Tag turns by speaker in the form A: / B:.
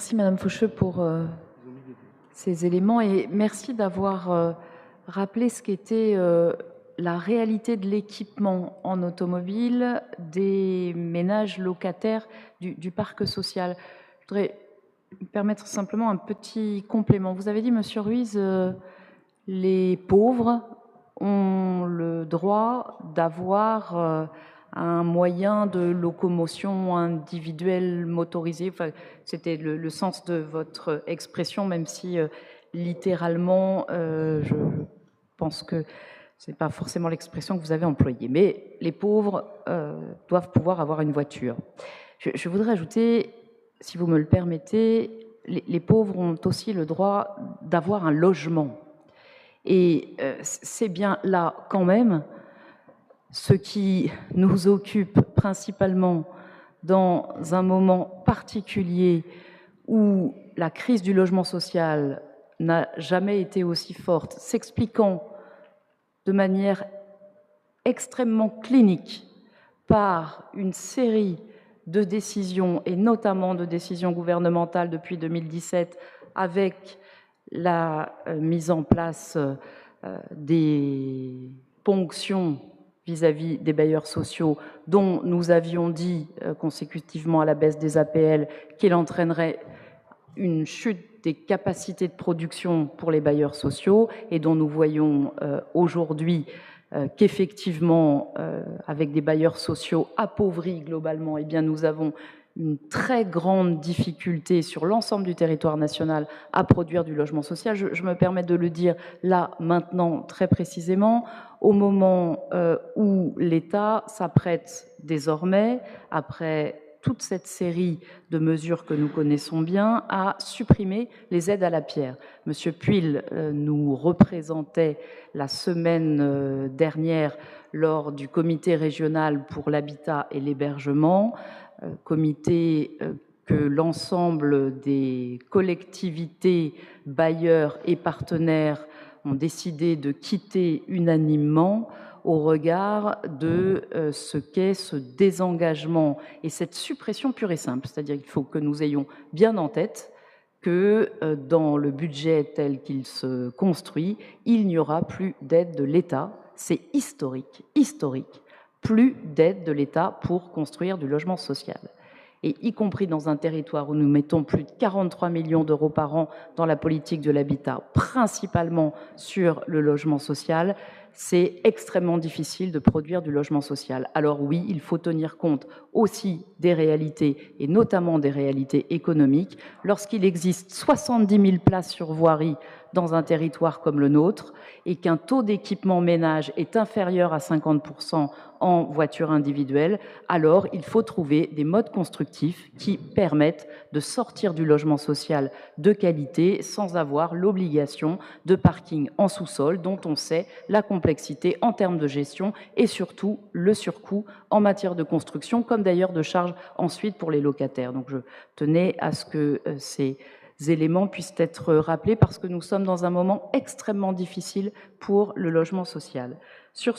A: Merci Madame Faucheux pour ces éléments et merci d'avoir rappelé ce qu'était la réalité de l'équipement en automobile des ménages locataires du parc social. Je voudrais me permettre simplement un petit complément. Vous avez dit, Monsieur Ruiz, les pauvres ont le droit d'avoir un moyen de locomotion individuelle motorisé. Enfin, c'était le sens de votre expression, même si littéralement, je pense que ce n'est pas forcément l'expression que vous avez employée. Mais les pauvres doivent pouvoir avoir une voiture. Je voudrais ajouter, si vous me le permettez, les pauvres ont aussi le droit d'avoir un logement. Et c'est bien là, quand même, ce qui nous occupe principalement dans un moment particulier où la crise du logement social n'a jamais été aussi forte, s'expliquant de manière extrêmement clinique par une série de décisions, et notamment de décisions gouvernementales depuis 2017, avec la mise en place des ponctions vis-à-vis des bailleurs sociaux, dont nous avions dit consécutivement à la baisse des APL qu'il entraînerait une chute des capacités de production pour les bailleurs sociaux, et dont nous voyons aujourd'hui qu'effectivement, avec des bailleurs sociaux appauvris globalement, eh bien, nous avons une très grande difficulté sur l'ensemble du territoire national à produire du logement social. Je me permets de le dire là, maintenant, très précisément, au moment où l'État s'apprête désormais, après toute cette série de mesures que nous connaissons bien, à supprimer les aides à la pierre. Monsieur Puil nous représentait la semaine dernière lors du comité régional pour l'habitat et l'hébergement, comité que l'ensemble des collectivités, bailleurs et partenaires ont décidé de quitter unanimement au regard de ce qu'est ce désengagement et cette suppression pure et simple. C'est-à-dire qu'il faut que nous ayons bien en tête que dans le budget tel qu'il se construit, il n'y aura plus d'aide de l'État. C'est historique, historique. Plus d'aide de l'État pour construire du logement social. Et y compris dans un territoire où nous mettons plus de 43 millions d'euros par an dans la politique de l'habitat, principalement sur le logement social, c'est extrêmement difficile de produire du logement social. Alors oui, il faut tenir compte aussi des réalités, et notamment des réalités économiques. Lorsqu'il existe 70 000 places sur voirie dans un territoire comme le nôtre, et qu'un taux d'équipement ménage est inférieur à 50% en voiture individuelle, alors il faut trouver des modes constructifs qui permettent de sortir du logement social de qualité sans avoir l'obligation de parking en sous-sol, dont on sait la complexité en termes de gestion et surtout le surcoût en matière de construction, comme d'ailleurs de charges ensuite pour les locataires. Donc je tenais à ce que ces éléments puissent être rappelés parce que nous sommes dans un moment extrêmement difficile pour le logement social. Sur